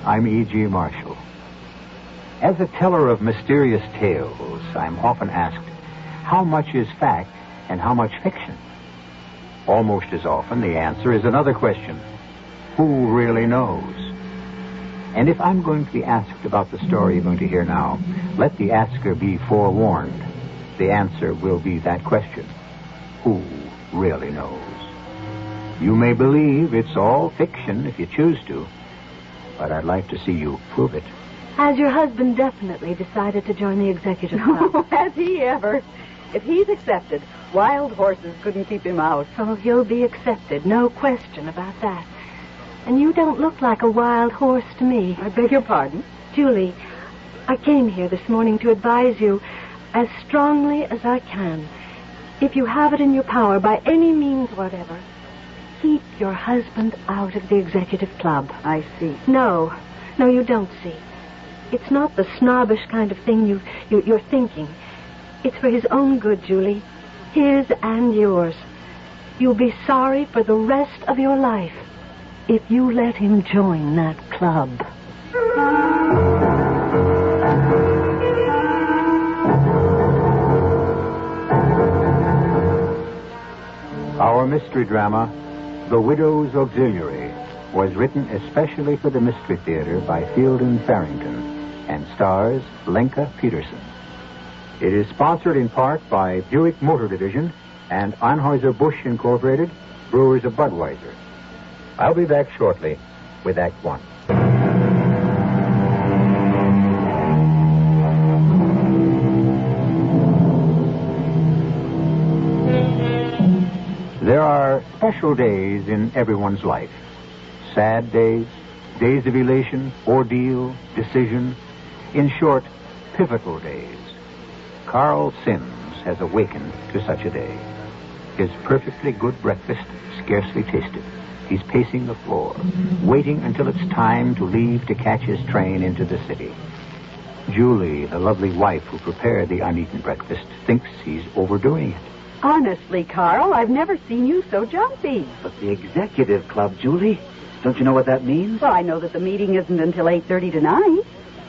I'm E.G. Marshall. As a teller of mysterious tales, I'm often asked, how much is fact and how much fiction? Almost as often, the answer is another question. Who really knows? And if I'm going to be asked about the story you're going to hear now, let the asker be forewarned. The answer will be that question. Who really knows? You may believe it's all fiction if you choose to, but I'd like to see you prove it. Has your husband definitely decided to join the executive club? Oh, has he ever? If he's accepted, wild horses couldn't keep him out. Oh, he'll be accepted, no question about that. And you don't look like a wild horse to me. I beg your pardon? Julie, I came here this morning to advise you as strongly as I can. If you have it in your power, by any means whatever, keep your husband out of the executive club. I see. No, you don't see. It's not the snobbish kind of thing you're thinking. It's for his own good, Julie. His and yours. You'll be sorry for the rest of your life if you let him join that club. Our mystery drama, The Widow's Auxiliary, was written especially for the Mystery Theater by Fielden, Farrington, and stars Lenka, Peterson. It is sponsored in part by Buick Motor Division and Anheuser-Busch Incorporated, Brewers of Budweiser. I'll be back shortly with Act One. There are special days in everyone's life. Sad days, days of elation, ordeal, decision. In short, pivotal days. Carl Sims has awakened to such a day. His perfectly good breakfast scarcely tasted. He's pacing the floor, waiting until it's time to leave to catch his train into the city. Julie, the lovely wife who prepared the uneaten breakfast, thinks he's overdoing it. Honestly, Carl, I've never seen you so jumpy. But the executive club, Julie, don't you know what that means? Well, I know that the meeting isn't until 8:30 tonight.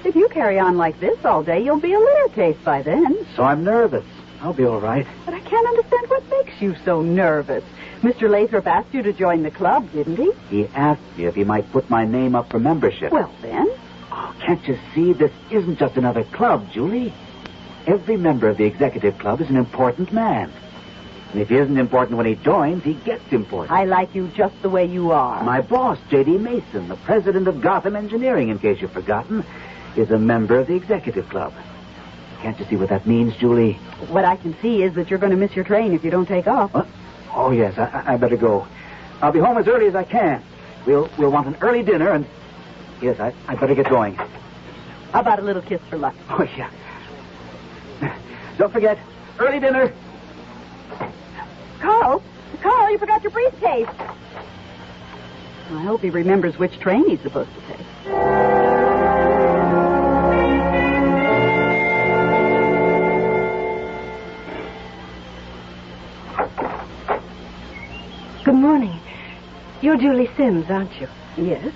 If you carry on like this all day, you'll be a litter case by then. So I'm nervous. I'll be all right. But I can't understand what makes you so nervous. Mr. Lathrop asked you to join the club, didn't he? He asked me if he might put my name up for membership. Well, then. Oh, can't you see? This isn't just another club, Julie. Every member of the executive club is an important man. And if he isn't important when he joins, he gets important. I like you just the way you are. My boss, J.D. Mason, the president of Gotham Engineering, in case you've forgotten, is a member of the executive club. Can't you see what that means, Julie? What I can see is that you're going to miss your train if you don't take off. What? Oh, yes, I better go. I'll be home as early as I can. We'll want an early dinner, and... Yes, I better get going. How about a little kiss for luck? Oh, yeah. Don't forget, early dinner. Carl, you forgot your briefcase. I hope he remembers which train he's supposed to take. Good morning. You're Julie Sims, aren't you? Yes.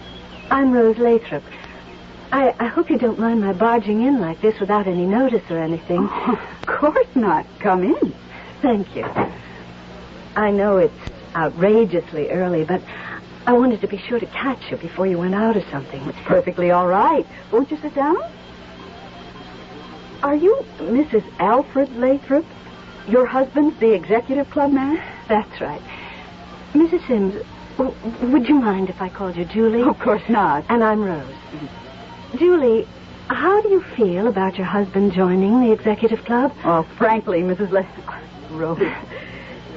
I'm Rose Lathrop. I hope you don't mind my barging in like this without any notice or anything. Oh, of course not. Come in. Thank you. I know it's outrageously early, but I wanted to be sure to catch you before you went out or something. It's perfectly all right. Won't you sit down? Are you Mrs. Alfred Lathrop? Your husband's the executive club man? That's right. Mrs. Sims, would you mind if I called you Julie? Of course not. And I'm Rose. Julie, how do you feel about your husband joining the executive club? Oh, frankly, Mrs. Rose,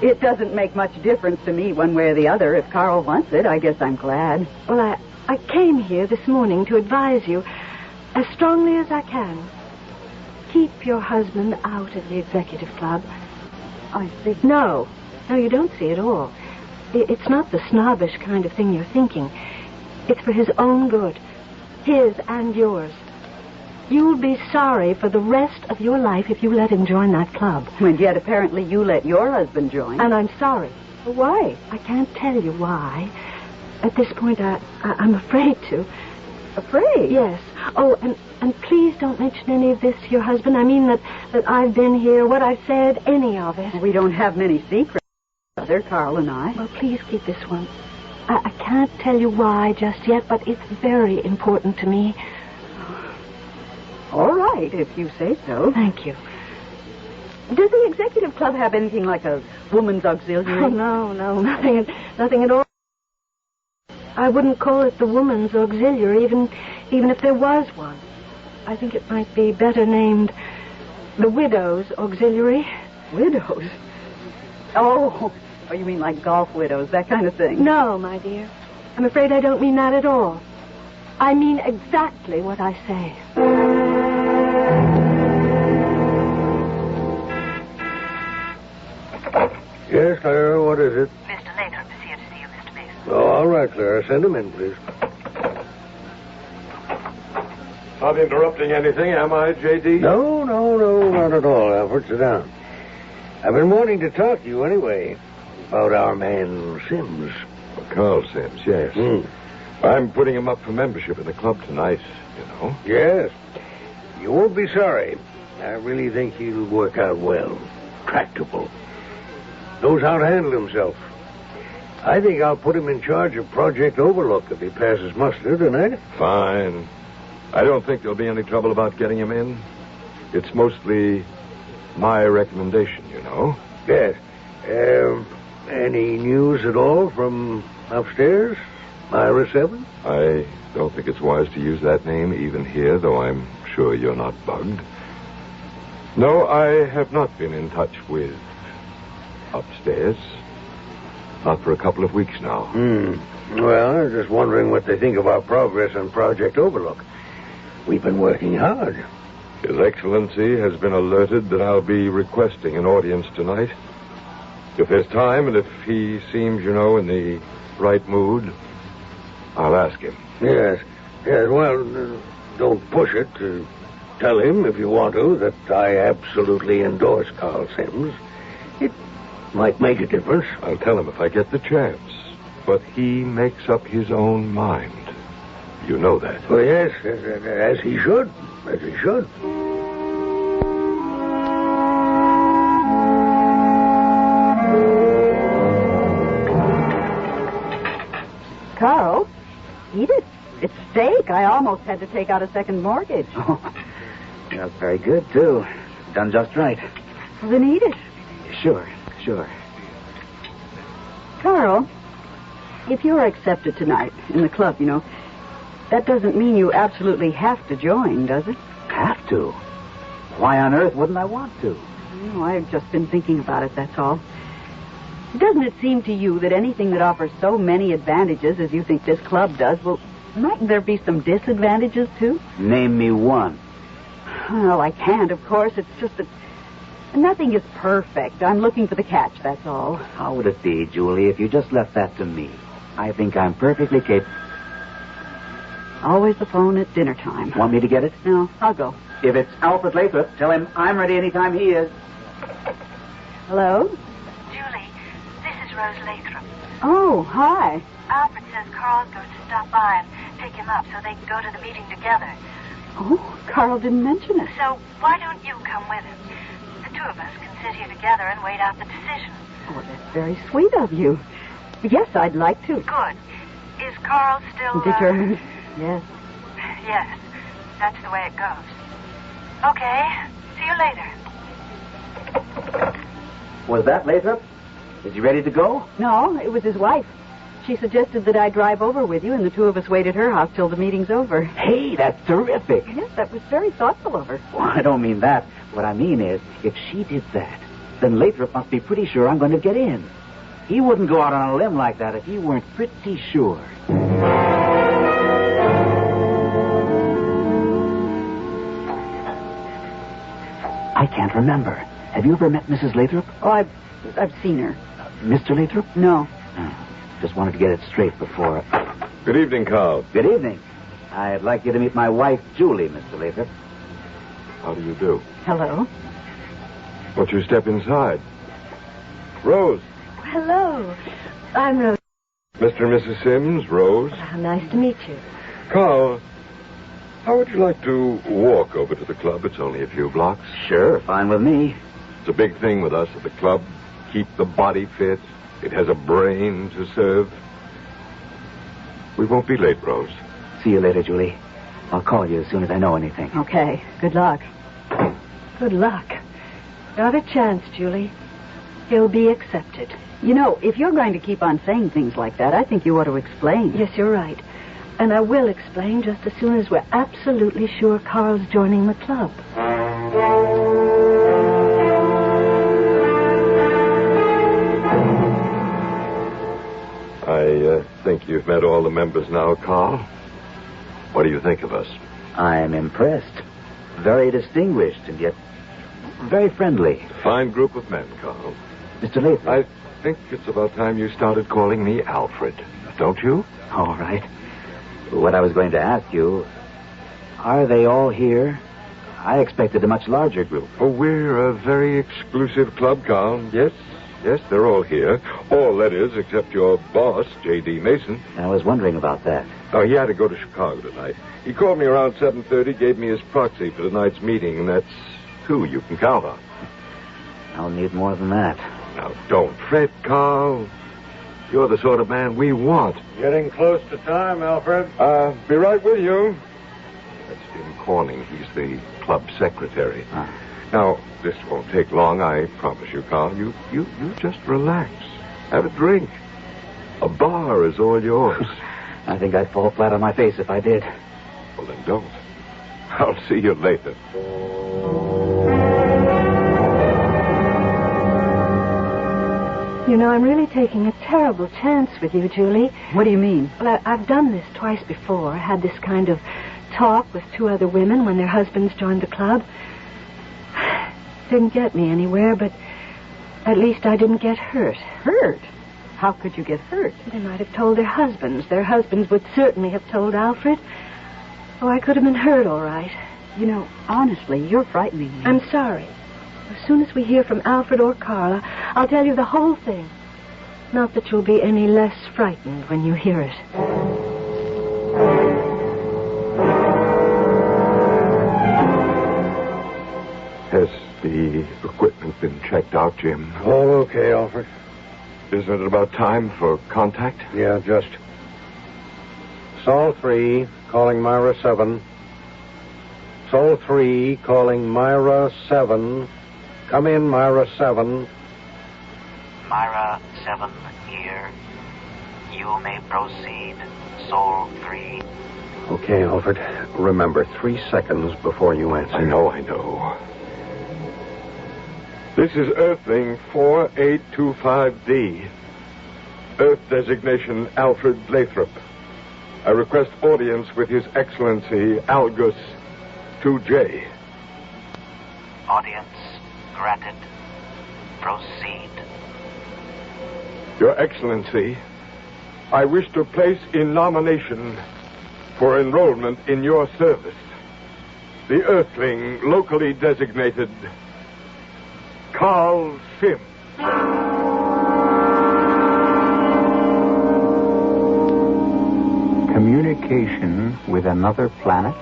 it doesn't make much difference to me one way or the other. If Carl wants it, I guess I'm glad. Well, I came here this morning to advise you as strongly as I can. Keep your husband out of the executive club. I see. No, you don't see at all. It's not the snobbish kind of thing you're thinking. It's for his own good. His and yours. You'll be sorry for the rest of your life if you let him join that club. And yet apparently you let your husband join. And I'm sorry. Why? I can't tell you why. At this point, I'm afraid to. Afraid? Yes. Oh, and please don't mention any of this to your husband. I mean that I've been here, what I've said, any of it. We don't have many secrets, Mother, Carl and I. Well, please keep this one. I can't tell you why just yet, but it's very important to me. All right, if you say so. Thank you. Does the executive club have anything like a woman's auxiliary? Oh, no, nothing at all. I wouldn't call it the woman's auxiliary, even if there was one. I think it might be better named the widow's auxiliary. Widows? Oh, you mean like golf widows, that kind of thing? No, my dear. I'm afraid I don't mean that at all. I mean exactly what I say. Yes, Clara, what is it? Mr. Lathrop is here to see you, Mr. Mason. Oh, all right, Clara. Send him in, please. Not interrupting anything, am I, J.D.? No, not at all, Alfred. Sit down. I've been wanting to talk to you anyway about our man Sims. Carl Sims, yes. I'm putting him up for membership in the club tonight, you know. Yes. You won't be sorry. I really think he'll work out well. Tractable. Knows how to handle himself. I think I'll put him in charge of Project Overlook if he passes muster tonight. Fine. I don't think there'll be any trouble about getting him in. It's mostly my recommendation, you know. Yes. Any news at all from upstairs? Myra 7? I don't think it's wise to use that name even here, though I'm sure you're not bugged. No, I have not been in touch with upstairs. Not for a couple of weeks now. Well, I'm just wondering what they think of our progress on Project Overlook. We've been working hard. His Excellency has been alerted that I'll be requesting an audience tonight. If there's time and if he seems, you know, in the right mood, I'll ask him. Yes, well, don't push it. Tell him, if you want to, that I absolutely endorse Carl Sims. It might make a difference. I'll tell him if I get the chance. But he makes up his own mind. You know that. Oh, yes, as he should. As he should. Carl, eat it. It's steak. I almost had to take out a second mortgage. Oh, that's very good, too. Done just right. Well, then eat it. Sure. Carl, if you're accepted tonight in the club, you know, that doesn't mean you absolutely have to join, does it? Have to? Why on earth wouldn't I want to? No, I've just been thinking about it, that's all. Doesn't it seem to you that anything that offers so many advantages as you think this club does, well, mightn't there be some disadvantages, too? Name me one. Well, I can't, of course. It's just that nothing is perfect. I'm looking for the catch, that's all. How would it be, Julie, if you just left that to me? I think I'm perfectly capable. Always the phone at dinner time. Want me to get it? No, I'll go. If it's Alfred Lathrop, tell him I'm ready anytime he is. Hello? Julie, this is Rose Lathrop. Oh, hi. Alfred says Carl's going to stop by and pick him up so they can go to the meeting together. Oh, Carl didn't mention it. So why don't you come with him? The two of us can sit here together and wait out the decision. Oh, that's very sweet of you. Yes, I'd like to. Good. Is Carl still... Determined? Yes. Yes. That's the way it goes. Okay. See you later. Was that Lathrop? Is he ready to go? No, it was his wife. She suggested that I drive over with you, and the two of us wait at her house till the meeting's over. Hey, that's terrific. Yes, that was very thoughtful of her. Well, I don't mean that. What I mean is, if she did that, then Lathrop must be pretty sure I'm going to get in. He wouldn't go out on a limb like that if he weren't pretty sure. I can't remember. Have you ever met Mrs. Lathrop? Oh, I've seen her. Mr. Lathrop? No. Just wanted to get it straight before... Good evening, Carl. Good evening. I'd like you to meet my wife, Julie, Mr. Lathrop. How do you do? Hello. Won't you step inside? Rose. Hello. I'm Rose. Mr. and Mrs. Sims, Rose. How nice to meet you. Carl, How would you like to walk over to the club? It's only a few blocks. Sure, fine with me. It's a big thing with us at the club. Keep the body fit. It has a brain to serve. We won't be late, Rose. See you later, Julie. I'll call you as soon as I know anything. Okay. Good luck. Good luck. Not a chance, Julie. He'll be accepted. You know, if you're going to keep on saying things like that, I think you ought to explain. Yes, you're right. And I will explain just as soon as we're absolutely sure Carl's joining the club. I think you've met all the members now, Carl. What do you think of us? I'm impressed. Very distinguished and yet very friendly. Fine group of men, Carl. Mr. Lathrop. I think it's about time you started calling me Alfred. Don't you? All right. What I was going to ask you, are they all here? I expected a much larger group. Oh, we're a very exclusive club, Carl. Yes, they're all here. All, that is, except your boss, J.D. Mason. I was wondering about that. Oh, he had to go to Chicago tonight. He called me around 7:30, gave me his proxy for tonight's meeting, and that's 2 you can count on. I'll need more than that. Now, don't fret, Carl. You're the sort of man we want. Getting close to time, Alfred. Be right with you. That's Jim Corning. He's the club secretary. Now, this won't take long, I promise you, Carl. You just relax. Have a drink. A bar is all yours. I think I'd fall flat on my face if I did. Well, then don't. I'll see you later. You know, I'm really taking a terrible chance with you, Julie. What do you mean? Well, I've done this twice before. I had this kind of talk with 2 other women when their husbands joined the club. Didn't get me anywhere, but at least I didn't get hurt. Hurt? How could you get hurt? They might have told their husbands. Their husbands would certainly have told Alfred. Oh, I could have been hurt, all right. You know, honestly, you're frightening me. I'm sorry. As soon as we hear from Alfred or Carla, I'll tell you the whole thing. Not that you'll be any less frightened when you hear it. Has the equipment been checked out, Jim? All okay, Alfred. Isn't it about time for contact? Yeah, just. Sol 3, calling Myra 7. Sol 3, calling Myra 7. Come in, Myra 7. Myra 7 here. You may proceed, Sol 3. Okay, Alfred. Remember, 3 seconds before you answer. I know. This is Earthling 4825D. Earth designation Alfred Lathrop. I request audience with His Excellency Algus 2J. Audience granted. Proceed. Your Excellency, I wish to place in nomination for enrollment in your service the Earthling locally designated Carl Sim. Communication with another planet?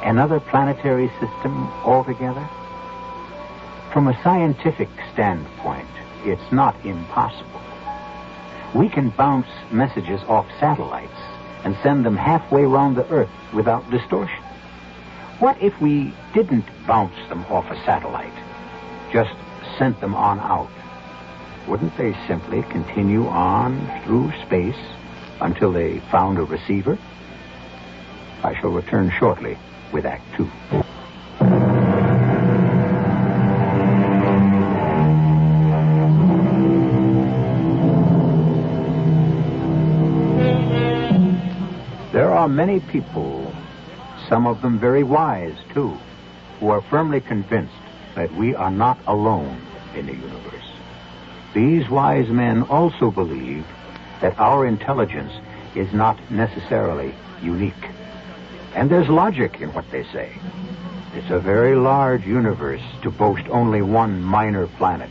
Another planetary system altogether? From a scientific standpoint, it's not impossible. We can bounce messages off satellites and send them halfway around the Earth without distortion. What if we didn't bounce them off a satellite, just sent them on out? Wouldn't they simply continue on through space until they found a receiver? I shall return shortly with Act 2. There are many people, some of them very wise, too, who are firmly convinced that we are not alone in the universe. These wise men also believe that our intelligence is not necessarily unique. And there's logic in what they say. It's a very large universe to boast only one minor planet,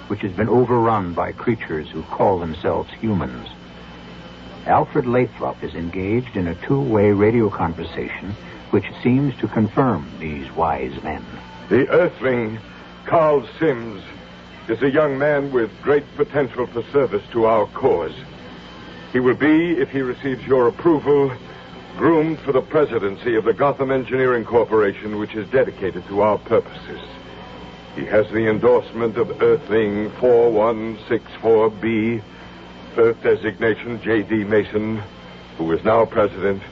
which has been overrun by creatures who call themselves humans. Alfred Lathrop is engaged in a two-way radio conversation which seems to confirm these wise men. The Earthling, Carl Sims, is a young man with great potential for service to our cause. He will be, if he receives your approval, groomed for the presidency of the Gotham Engineering Corporation, which is dedicated to our purposes. He has the endorsement of Earthling 4164B, birth designation J.D. Mason, who is now president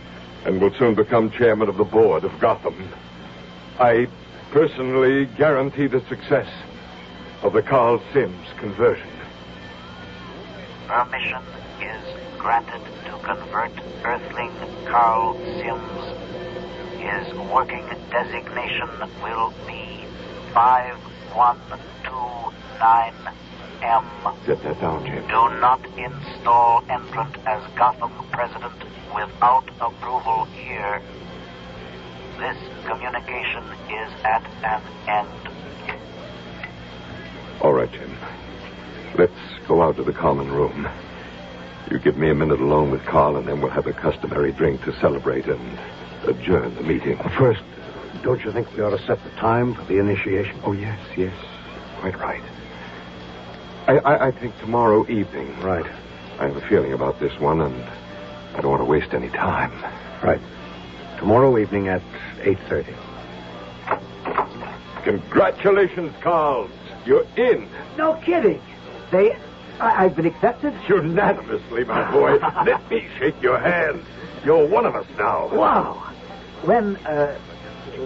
and will soon become chairman of the board of Gotham. I personally guarantee the success of the Carl Sims conversion. Permission is granted to convert Earthling Carl Sims. His working designation will be 5129M. Get that down, Jim. Do not install entrant as Gotham president without approval here. This communication is at an end. All right, Jim. Let's go out to the common room. You give me a minute alone with Carl, and then we'll have a customary drink to celebrate and adjourn the meeting. First, don't you think we ought to set the time for the initiation? Oh, yes. Quite right. I think tomorrow evening. Right. I have a feeling about this one, and I don't want to waste any time. Right. Tomorrow evening at 8:30. Congratulations, Carl. You're in. No kidding. I've been accepted? Unanimously, my boy. Let me shake your hand. You're one of us now. Wow. When,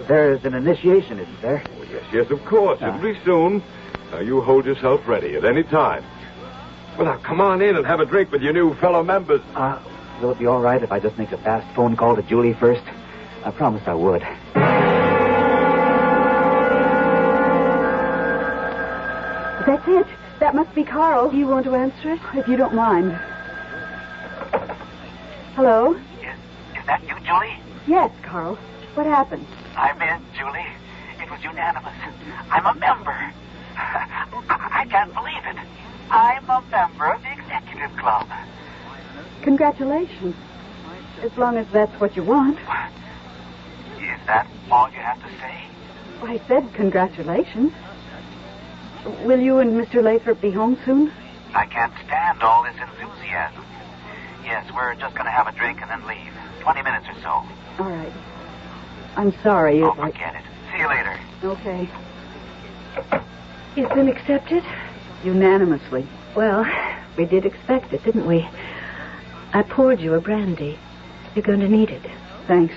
there's an initiation, isn't there? Oh, yes, of course. It'll be soon. Now, you hold yourself ready at any time. Well, now, come on in and have a drink with your new fellow members. Will it be all right if I just make a fast phone call to Julie first? I promised I would. That's it. That must be Carl. Do you want to answer it? If you don't mind. Hello? Is that you, Julie? Yes, Carl. What happened? I'm in, Julie. It was unanimous. I'm a member. I can't believe it. I'm a member of the executive club. Congratulations. As long as that's what you want. Is that all you have to say? I said congratulations. Will you and Mr. Lathrop be home soon? I can't stand all this enthusiasm. Yes, we're just going to have a drink and then leave. 20 minutes or so. All right. I'm sorry. Oh, forget it. See you later. Okay. He's been accepted? Unanimously. Well, we did expect it, didn't we? I poured you a brandy. You're going to need it. Thanks.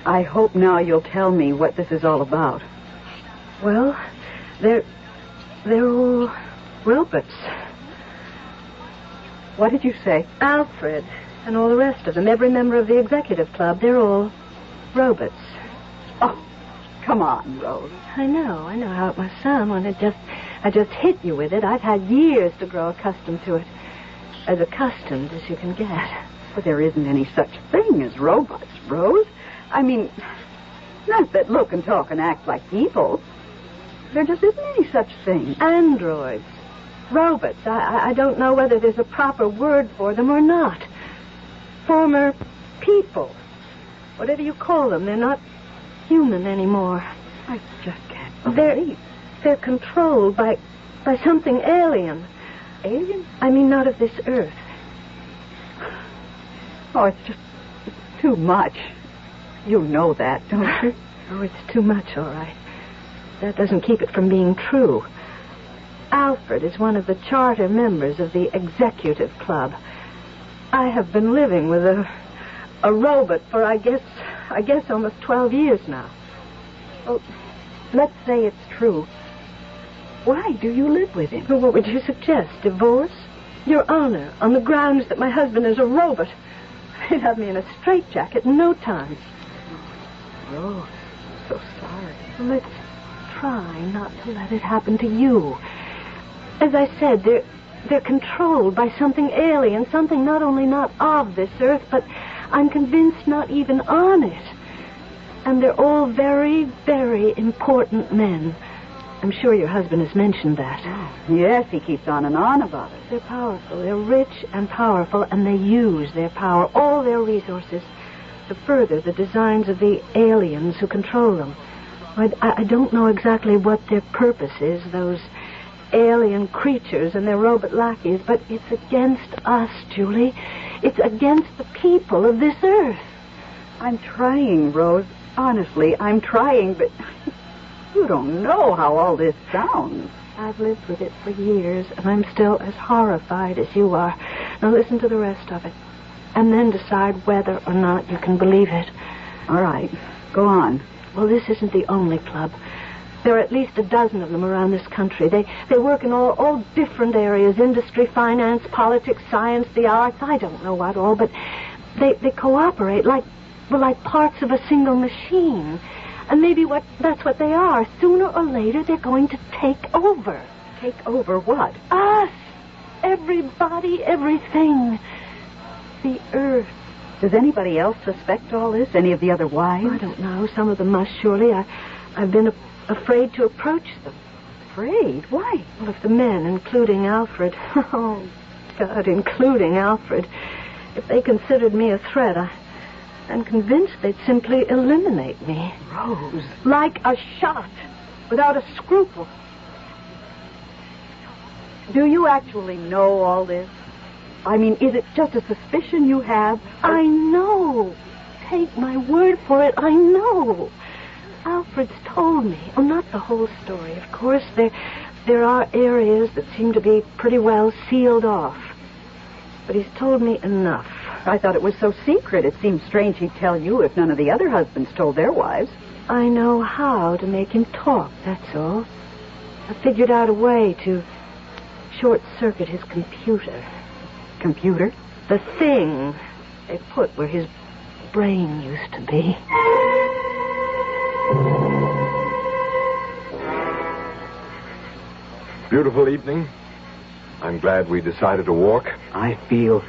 I hope now you'll tell me what this is all about. Well, they're all robots. What did you say? Alfred and all the rest of them, every member of the executive club, they're all robots. Oh, come on, Rose. I know how it must sound when I just hit you with it. I've had years to grow accustomed to it. As accustomed as you can get. But there isn't any such thing as robots, Rose. I mean, not that look and talk and act like people. There just isn't any such thing. Androids. Robots. I don't know whether there's a proper word for them or not. Former people. Whatever you call them, they're not human anymore. I just can't believe. They're controlled by something alien. Alien? I mean, not of this earth. Oh, it's too much. You know that, don't you? Oh, it's too much, all right. That doesn't keep it from being true. Alfred is one of the charter members of the executive club. I have been living with a robot for, I guess almost 12 years now. Well, let's say it's true. Why do you live with him? Well, what would you suggest? Divorce? Your Honor, on the grounds that my husband is a robot. He'd have me in a straitjacket in no time. Oh, so sorry. Well, let's try not to let it happen to you. As I said, they're controlled by something alien, something not only not of this earth, but I'm convinced not even on it. And they're all very, very important men. I'm sure your husband has mentioned that. Yes, he keeps on and on about it. They're powerful. They're rich and powerful, and they use their power, all their resources, to further the designs of the aliens who control them. I don't know exactly what their purpose is, those alien creatures and their robot lackeys, but it's against us, Julie. It's against the people of this earth. I'm trying, Rose. Honestly, I'm trying, but you don't know how all this sounds. I've lived with it for years, and I'm still as horrified as you are. Now listen to the rest of it, and then decide whether or not you can believe it. All right, go on. Well, this isn't the only club. There are at least a dozen of them around this country. They work in all different areas: industry, finance, politics, science, the arts. I don't know what all, but they cooperate like parts of a single machine. And maybe that's what they are. Sooner or later, they're going to take over. Take over what? Us. Everybody, everything. The earth. Does anybody else suspect all this? Any of the other wives? I don't know. Some of them must, surely. I've been afraid to approach them. Afraid? Why? Well, if the men, including Alfred, oh, God, including Alfred, if they considered me a threat, I'm convinced they'd simply eliminate me. Rose. Like a shot, without a scruple. Do you actually know all this? I mean, is it just a suspicion you have? I know. Take my word for it, I know. Alfred's told me. Oh, not the whole story, of course. There are areas that seem to be pretty well sealed off. But he's told me enough. I thought it was so secret. It seems strange he'd tell you if none of the other husbands told their wives. I know how to make him talk, that's all. I figured out a way to short-circuit his computer. Computer? The thing they put where his brain used to be. Beautiful evening. I'm glad we decided to walk. I feel...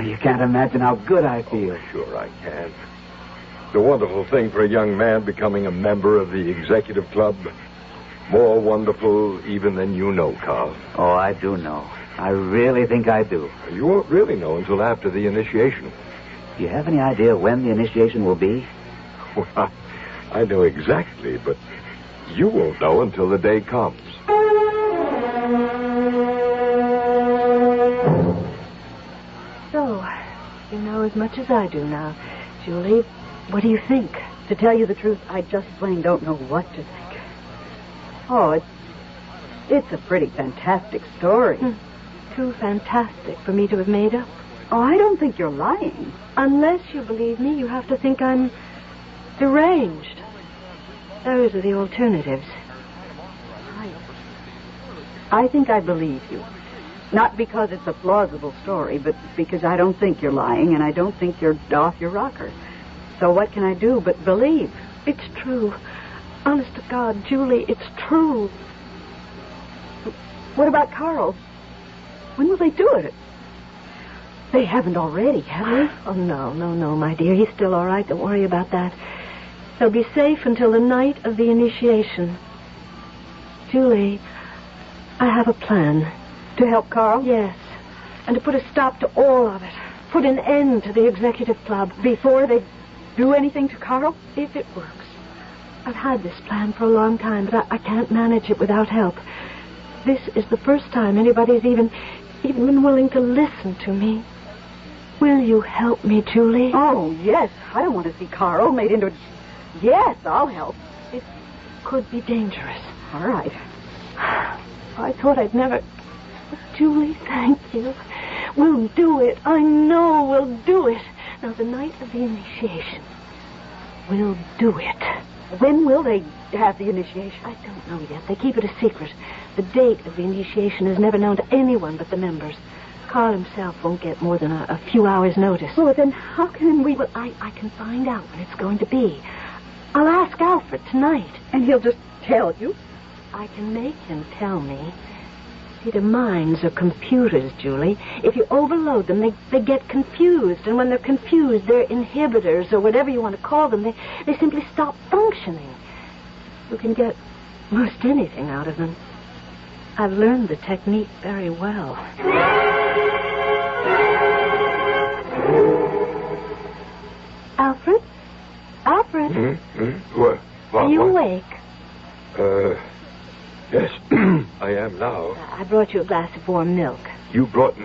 you can't imagine how good I feel. Oh, sure I can. It's a wonderful thing for a young man becoming a member of the executive club. More wonderful even than you know, Carl. Oh, I do know. I really think I do. You won't really know until after the initiation. Do you have any idea when the initiation will be? Well, I know exactly, but you won't know until the day comes. So, you know as much as I do now. Julie, what do you think? To tell you the truth, I just plain don't know what to think. Oh, it's a pretty fantastic story. Too fantastic for me to have made up. Oh, I don't think you're lying. Unless you believe me, you have to think I'm deranged. Those are the alternatives. I think I believe you. Not because it's a plausible story, but because I don't think you're lying, and I don't think you're off your rocker. So what can I do but believe? It's true. Honest to God, Julie, it's true. What about Carl? When will they do it? They haven't already, have they? Oh, no, my dear. He's still all right. Don't worry about that. They'll be safe until the night of the initiation. Julie, I have a plan. To help Carl? Yes. And to put a stop to all of it. Put an end to the executive club. Before they do anything to Carl? If it works. I've had this plan for a long time, but I can't manage it without help. This is the first time anybody's even been willing to listen to me. Will you help me, Julie? Oh, yes. I don't want to see Carl made into... Yes, I'll help. It could be dangerous. All right. I thought I'd never... Julie, thank you. We'll do it. I know we'll do it. Now, the night of the initiation. We'll do it. When will they have the initiation? I don't know yet. They keep it a secret. The date of the initiation is never known to anyone but the members. Carl himself won't get more than a few hours' notice. Well, then how can we... Well, I can find out when it's going to be. I'll ask Alfred tonight. And he'll just tell you? I can make him tell me. See, the minds are computers, Julie. If you overload them, they get confused. And when they're confused, their inhibitors, or whatever you want to call them, they simply stop functioning. You can get most anything out of them. I've learned the technique very well. Alfred? Alfred? What? Are you awake? Yes, I am now. I brought you a glass of warm milk. You woke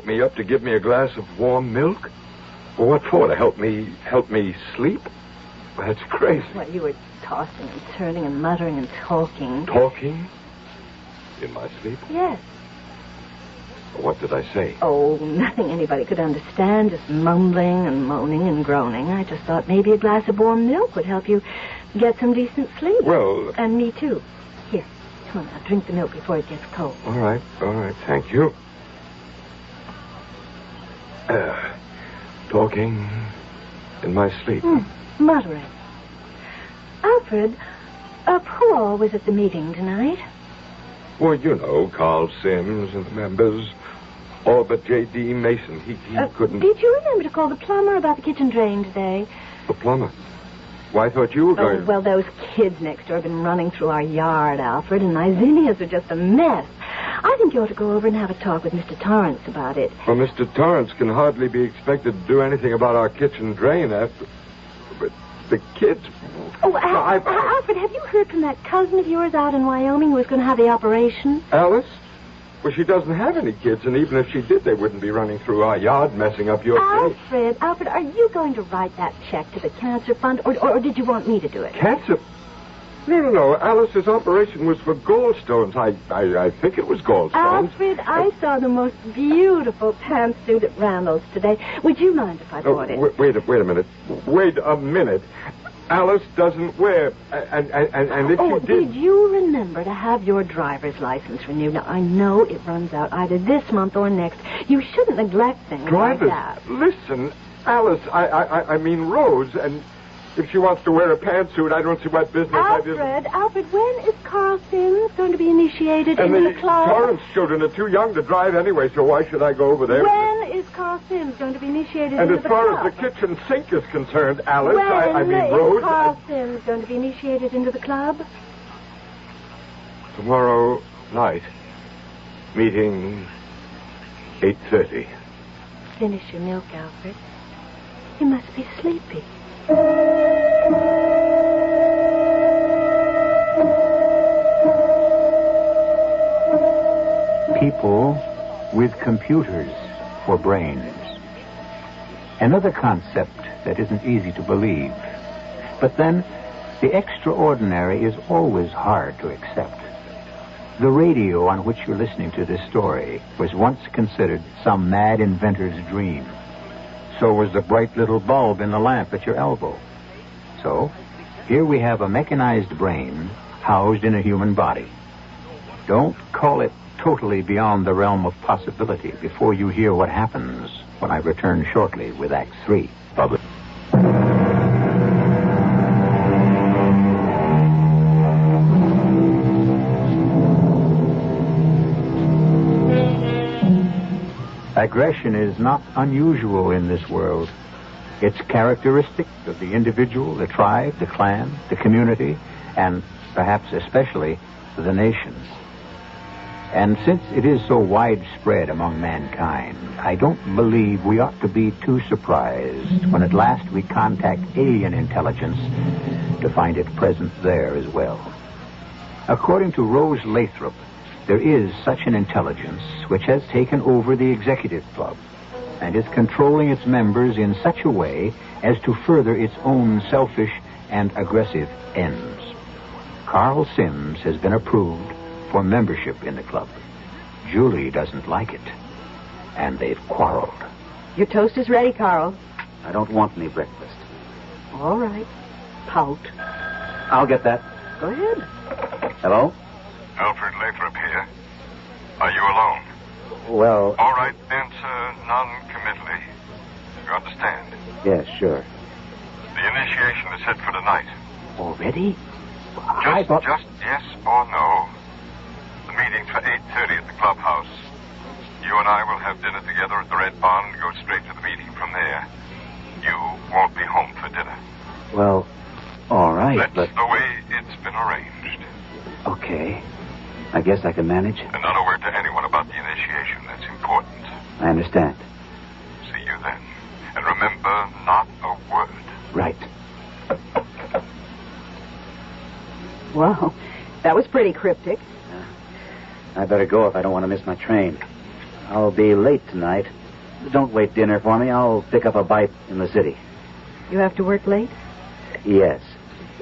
me up to give me a glass of warm milk? Well, what for? To help me sleep? Well, that's crazy. Well, you were tossing and turning and muttering and talking. Talking? In my sleep? Yes. What did I say? Oh, nothing anybody could understand, just mumbling and moaning and groaning. I just thought maybe a glass of warm milk would help you get some decent sleep. Well... And me, too. Here, come on now, drink the milk before it gets cold. All right, thank you. Talking in my sleep. Muttering. Alfred, who all was at the meeting tonight? Well, you know, Carl Sims and the members. All but J.D. Mason. He couldn't... Did you remember to call the plumber about the kitchen drain today? The plumber? Why, I thought you were going... Oh, well, those kids next door have been running through our yard, Alfred, and my zinnias are just a mess. I think you ought to go over and have a talk with Mr. Torrance about it. Well, Mr. Torrance can hardly be expected to do anything about our kitchen drain after... But the kids... Oh, Alfred, have you heard from that cousin of yours out in Wyoming who was going to have the operation? Alice? Well, she doesn't have any kids, and even if she did, they wouldn't be running through our yard messing up your face. Alfred, are you going to write that check to the cancer fund, or did you want me to do it? Cancer? No. Alice's operation was for gallstones. I think it was gallstones. Alfred, I saw the most beautiful pantsuit at Randall's today. Would you mind if I bought it? Wait a minute. Wait a minute. Alice doesn't wear, and if she did... Did you remember to have your driver's license renewed? Now, I know it runs out either this month or next. You shouldn't neglect things like that. Listen, Alice, I mean Rose, and if she wants to wear a pantsuit, I don't see what business Alfred, when is Carl Sims going to be initiated into the club? And the Torrance children are too young to drive anyway, so why should I go over there? When is Carl Sims going to be initiated and into the And club? as far as the kitchen sink is concerned, Alice, I mean Rose... When is Carl Sims going to be initiated into the club? Tomorrow night. Meeting 8:30. Finish your milk, Alfred. You must be sleepy. People with computers for brains. Another concept that isn't easy to believe. But then, the extraordinary is always hard to accept. The radio on which you're listening to this story was once considered some mad inventor's dream. So was the bright little bulb in the lamp at your elbow. So, here we have a mechanized brain housed in a human body. Don't call it totally beyond the realm of possibility before you hear what happens when I return shortly with Act 3. Public. Aggression is not unusual in this world. It's characteristic of the individual, the tribe, the clan, the community, and perhaps especially the nation. And since it is so widespread among mankind, I don't believe we ought to be too surprised when at last we contact alien intelligence to find it present there as well. According to Rose Lathrop, there is such an intelligence which has taken over the executive club and is controlling its members in such a way as to further its own selfish and aggressive ends. Carl Sims has been approved for membership in the club. Julie doesn't like it, and they've quarreled. Your toast is ready, Carl. I don't want any breakfast. All right. Pout. I'll get that. Go ahead. Hello? Alfred Lathrop here. Are you alone? Well... All right, answer non-committally. You understand? Yes, sure. The initiation is set for tonight. Already? Just yes or no. The meeting's for 8:30 at the clubhouse. You and I will have dinner together at the Red Barn and go straight to the meeting from there. You won't be home for dinner. Well, all right, That's but... the way it's been arranged. Okay. I guess I can manage. And not a word to anyone about the initiation. That's important. I understand. See you then. And remember, not a word. Right. Well, that was pretty cryptic. I better go if I don't want to miss my train. I'll be late tonight. Don't wait dinner for me. I'll pick up a bite in the city. You have to work late? Yes.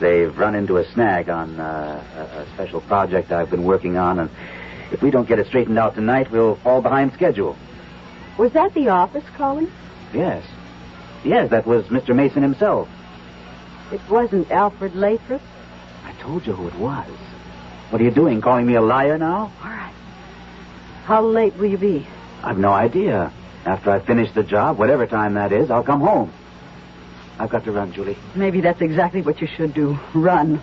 They've run into a snag on a special project I've been working on, and if we don't get it straightened out tonight, we'll fall behind schedule. Was that the office calling? Yes. Yes, that was Mr. Mason himself. It wasn't Alfred Lathrop? I told you who it was. What are you doing, calling me a liar now? All right. How late will you be? I've no idea. After I finish the job, whatever time that is, I'll come home. I've got to run, Julie. Maybe that's exactly what you should do. Run.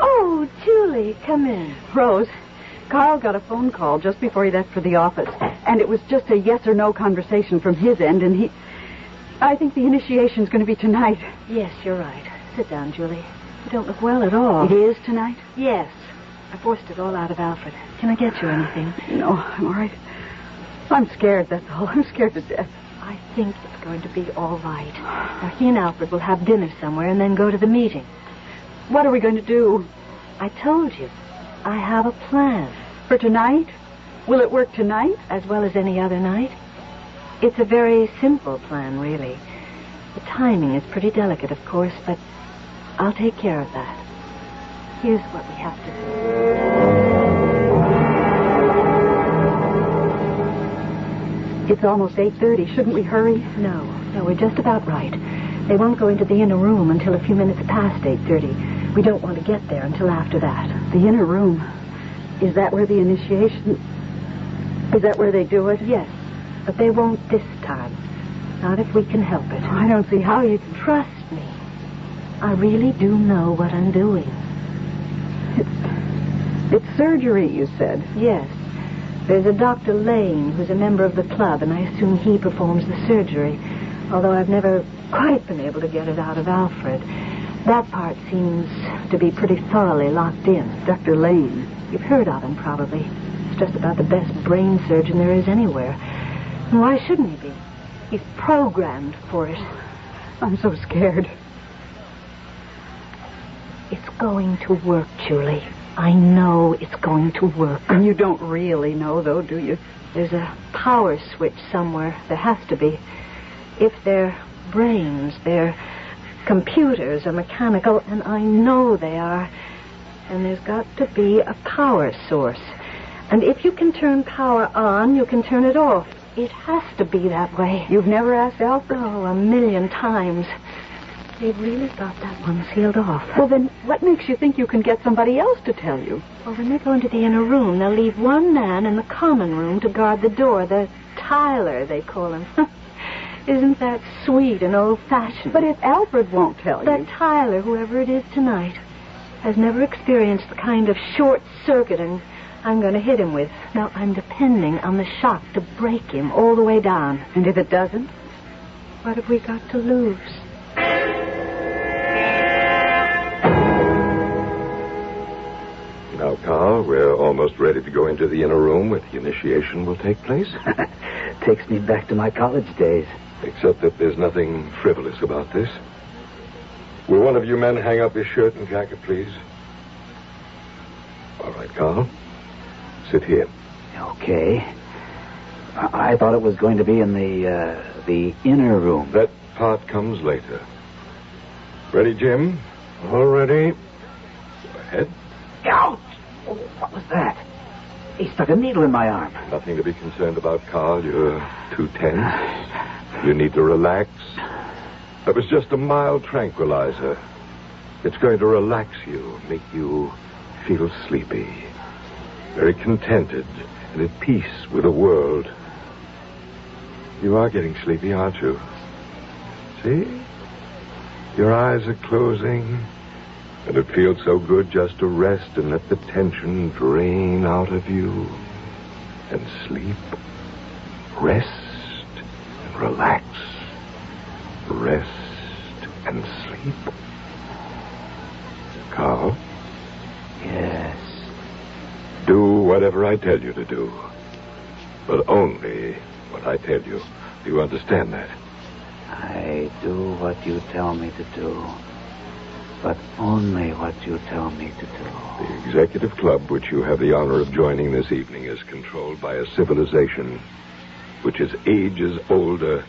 Oh, Julie, come in. Rose, Carl got a phone call just before he left for the office, and it was just a yes or no conversation from his end, and I think the initiation's going to be tonight. Yes, you're right. Sit down, Julie. You don't look well at all. It is tonight? Yes. I forced it all out of Alfred. Can I get you anything? No, I'm all right. I'm scared, that's all. I'm scared to death. I think it's going to be all right. Now, he and Alfred will have dinner somewhere and then go to the meeting. What are we going to do? I told you. I have a plan. For tonight? Will it work tonight? As well as any other night. It's a very simple plan, really. The timing is pretty delicate, of course, but I'll take care of that. Here's what we have to do. It's almost 8:30. Shouldn't we hurry? No, we're just about right. They won't go into the inner room until a few minutes past 8:30. We don't want to get there until after that. The inner room? Is that where the initiation... Is that where they do it? Yes, but they won't this time. Not if we can help it. I don't see how you can... Trust me. I really do know what I'm doing. It's surgery, you said. Yes. There's a Dr. Lane who's a member of the club, and I assume he performs the surgery, although I've never quite been able to get it out of Alfred. That part seems to be pretty thoroughly locked in. Dr. Lane. You've heard of him, probably. He's just about the best brain surgeon there is anywhere. And why shouldn't he be? He's programmed for it. I'm so scared. It's going to work, Julie. I know it's going to work. And you don't really know, though, do you? There's a power switch somewhere. There has to be. If their brains, their computers are mechanical, and I know they are, and there's got to be a power source. And if you can turn power on, you can turn it off. It has to be that way. You've never asked Alfred? Oh, 1,000,000 times. They've really got that one sealed off. Well, then what makes you think you can get somebody else to tell you? Well, when they go into the inner room, they'll leave one man in the common room to guard the door. The Tyler, they call him. Isn't that sweet and old-fashioned? But if Alfred won't tell you... That Tyler, whoever it is tonight, has never experienced the kind of short-circuiting I'm going to hit him with. Now, I'm depending on the shock to break him all the way down. And if it doesn't? What have we got to lose? Now, Carl, we're almost ready to go into the inner room where the initiation will take place. Takes me back to my college days. Except that there's nothing frivolous about this. Will one of you men hang up his shirt and jacket, please? All right, Carl. Sit here. Okay. I thought it was going to be in the inner room. That part comes later. Ready, Jim? All ready. Go ahead. Ouch! Oh, what was that? He stuck a needle in my arm. Nothing to be concerned about, Carl. You're too tense. You need to relax. That was just a mild tranquilizer. It's going to relax you, make you feel sleepy. Very contented and at peace with the world. You are getting sleepy, aren't you? See? Your eyes are closing, and it feels so good just to rest and let the tension drain out of you. And sleep. Rest. relax, rest, and sleep. Carl? Yes. Do whatever I tell you to do. But only what I tell you. Do you understand that? I do what you tell me to do. But only what you tell me to do. The executive club which you have the honor of joining this evening is controlled by a civilization which is ages older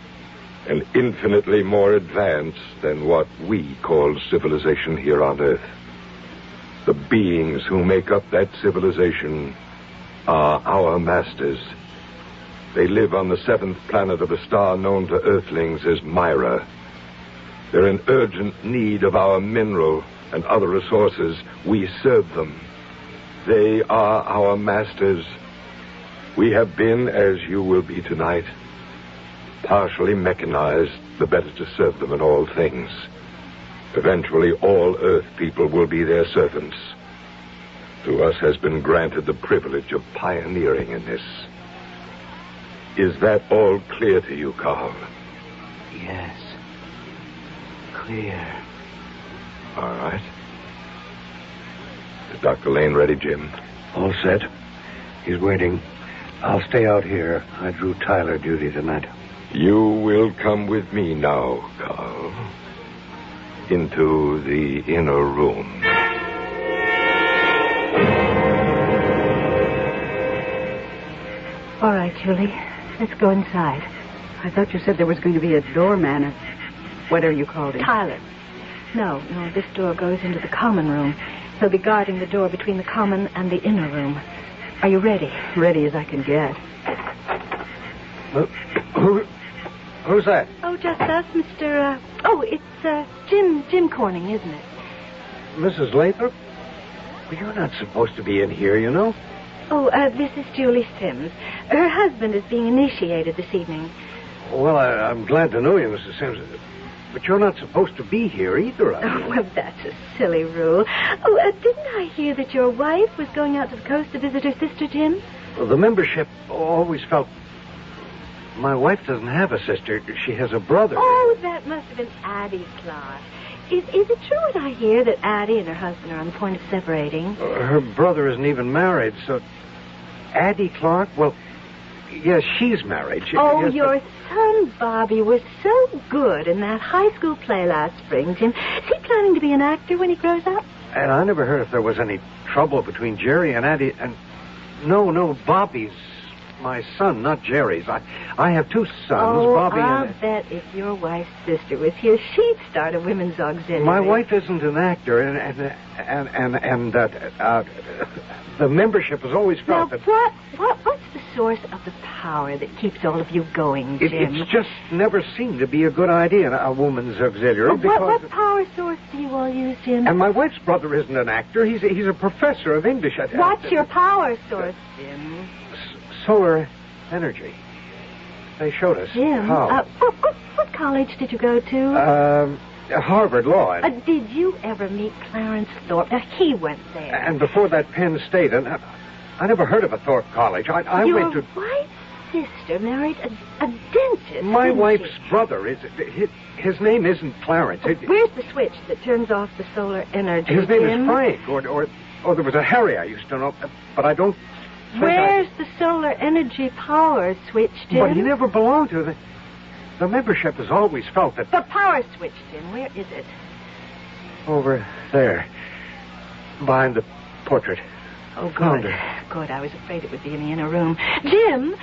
and infinitely more advanced than what we call civilization here on Earth. The beings who make up that civilization are our masters. They live on the 7th planet of a star known to Earthlings as Myra. They're in urgent need of our mineral and other resources. We serve them. They are our masters. We have been, as you will be tonight, partially mechanized, the better to serve them in all things. Eventually, all Earth people will be their servants. To us has been granted the privilege of pioneering in this. Is that all clear to you, Carl? Yes. Clear. All right. Is Dr. Lane ready, Jim? All set. He's waiting. I'll stay out here. I drew Tyler duty tonight. You will come with me now, Carl. Into the inner room. All right, Julie. Let's go inside. I thought you said there was going to be a doorman at whatever you called him. Tyler. No, this door goes into the common room. He'll be guarding the door between the common and the inner room. Are you ready? Ready as I can get. Who's that? Oh, just us, Mr. It's Jim Corning, isn't it? Mrs. Lathrop? Well, you're not supposed to be in here, you know. Oh, this is Julie Sims. Her husband is being initiated this evening. Well, I'm glad to know you, Mrs. Sims. But you're not supposed to be here either, are you? Oh, well, that's a silly rule. Oh, didn't I hear that your wife was going out to the coast to visit her sister, Jim? Well, the membership always felt... My wife doesn't have a sister. She has a brother. Oh, that must have been Addie Clark. Is it true what I hear that Addie and her husband are on the point of separating? Her brother isn't even married, so... Addie Clark? Well, yes, she's married. Yes, your son, Bobby, was so good in that high school play last spring, Jim. Is he planning to be an actor when he grows up? And I never heard if there was any trouble between Jerry and Addie. And no, Bobby's my son, not Jerry's. I have two sons, Bobby I'll and... bet if your wife's sister was here, she'd start a women's auxiliary. My wife isn't an actor, and the membership has always felt now, that... What's the source of the power that keeps all of you going, Jim? It's just never seemed to be a good idea, a woman's auxiliary, because... What power source do you all use, Jim? And my wife's brother isn't an actor. He's a professor of English. What's your power source, Jim? Solar energy. They showed us Jim, how. What college did you go to? Harvard Law. Did you ever meet Clarence Thorpe? He went there. And before that, Penn State. And I never heard of a Thorpe College. I Your went to... wife's sister married a dentist. My didn't wife's she? brother is... His name isn't Clarence. Where's the switch that turns off the solar energy, His name Jim? is Frank. Or there was a Harry I used to know, but I don't... Where's the solar energy power switch, Jim? But he never belonged to the membership has always felt that... The power switch, Jim. Where is it? Over there. Behind the portrait. Oh, good. Founder. Good. I was afraid it would be in the inner room. Jim,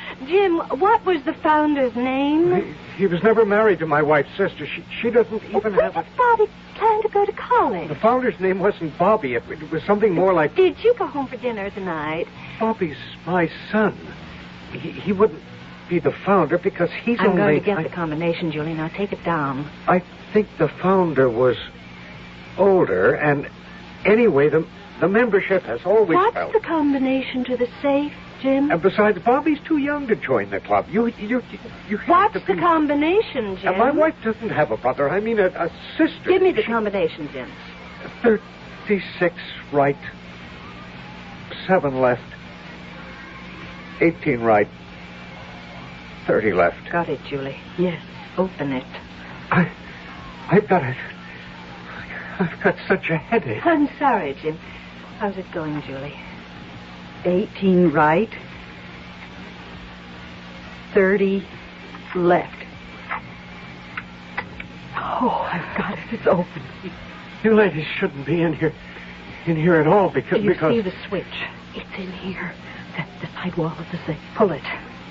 what was the founder's name? He was never married to my wife's sister. She doesn't even have a... Where does Bobby plan to go to college? The founder's name wasn't Bobby. It was something more like... Did you go home for dinner tonight? Bobby's my son. He wouldn't be the founder because he's I'm only... going to get the combination, Julie. Now take it down. I think the founder was older, and anyway, the membership has always What's felt... the combination to the safe, Jim? And besides, Bobby's too young to join the club. You have What's to the be... combination, Jim? And my wife doesn't have a brother. I mean, a sister. Give me the combination, Jim. 36 right, 7 left, 18 right, 30 left. Got it, Julie. Yes, open it. I've got such a headache. I'm sorry, Jim. How's it going, Julie? 18 right. 30 left. Oh, I've got it. It's open. You ladies shouldn't be in here at all because... You see the switch? It's in here. The side wall of the safe. Pull it.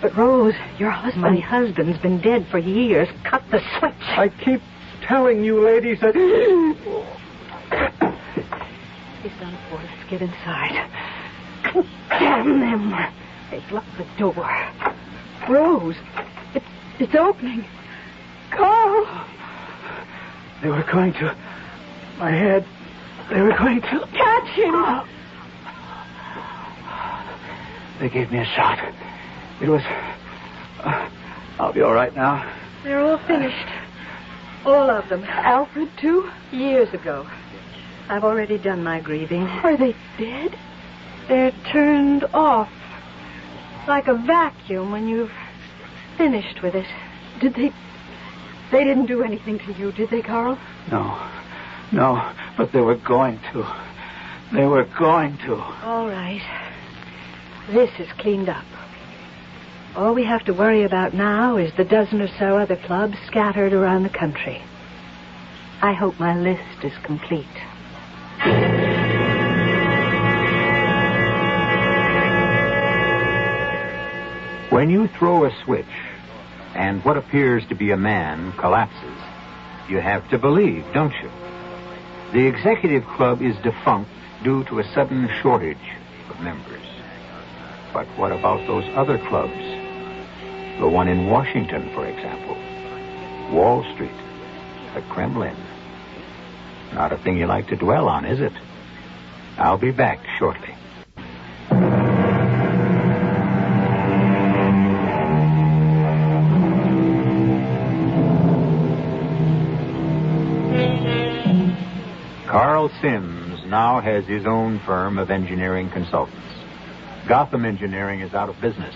But, Rose, your husband... My husband's been dead for years. Cut the switch. I keep telling you ladies that... He's done for. Let's get inside. Damn them. They've locked the door. Rose, it's opening. Carl! They were going to... My head... They were going to... Catch him! They gave me a shot. It was... I'll be all right now. They're all finished. All of them. Alfred, too? Years ago. I've already done my grieving. Are they dead? They're turned off. Like a vacuum when you've finished with it. Did they... They didn't do anything to you, did they, Carl? No, but they were going to. They were going to. All right. This is cleaned up. All we have to worry about now is the dozen or so other clubs scattered around the country. I hope my list is complete. When you throw a switch and what appears to be a man collapses, you have to believe, don't you? The executive club is defunct due to a sudden shortage of members. But what about those other clubs? The one in Washington, for example. Wall Street. The Kremlin. Not a thing you like to dwell on, is it? I'll be back shortly. Carl Sims now has his own firm of engineering consultants. Gotham Engineering is out of business.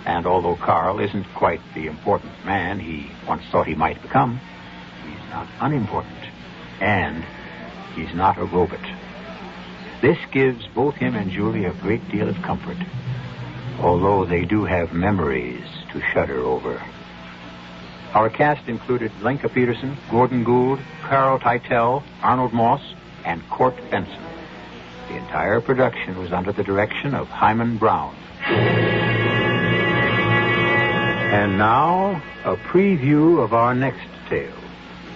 And although Carl isn't quite the important man he once thought he might become, he's not unimportant. And he's not a robot. This gives both him and Julie a great deal of comfort, although they do have memories to shudder over. Our cast included Lenka Peterson, Gordon Gould, Carl Teitel, Arnold Moss, and Court Benson. The entire production was under the direction of Hyman Brown. And now, a preview of our next tale.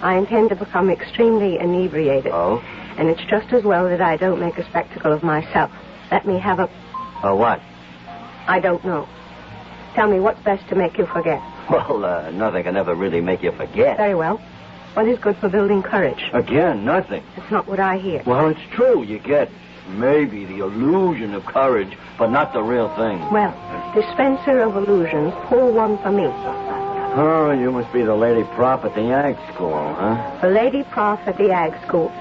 I intend to become extremely inebriated. Oh? And it's just as well that I don't make a spectacle of myself. Let me have a... A what? I don't know. Tell me, what's best to make you forget? Well, nothing can ever really make you forget. Very well. What is good for building courage? Again, nothing. It's not what I hear. Well, it's true. You get maybe the illusion of courage, but not the real thing. Well, dispenser of illusions, pull one for me. Oh, you must be the lady prop at the ag school, huh? The lady prof at the ag school.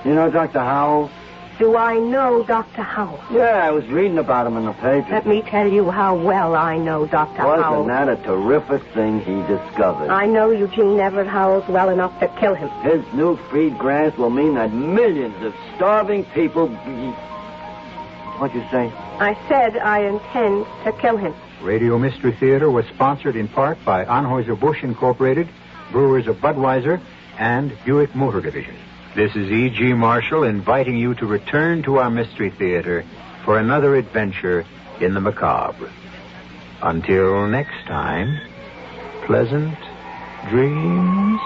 You know Dr. Howell? Do I know Dr. Howell? Yeah, I was reading about him in the paper. Let me tell you how well I know Dr. Howell. Wasn't that a terrific thing he discovered? I know Eugene Everett Howells well enough to kill him. His new feed grants will mean that millions of starving people... What'd you say? I said I intend to kill him. Radio Mystery Theater was sponsored in part by Anheuser-Busch Incorporated, Brewers of Budweiser, and Buick Motor Division. This is E.G. Marshall inviting you to return to our Mystery Theater for another adventure in the macabre. Until next time, pleasant dreams.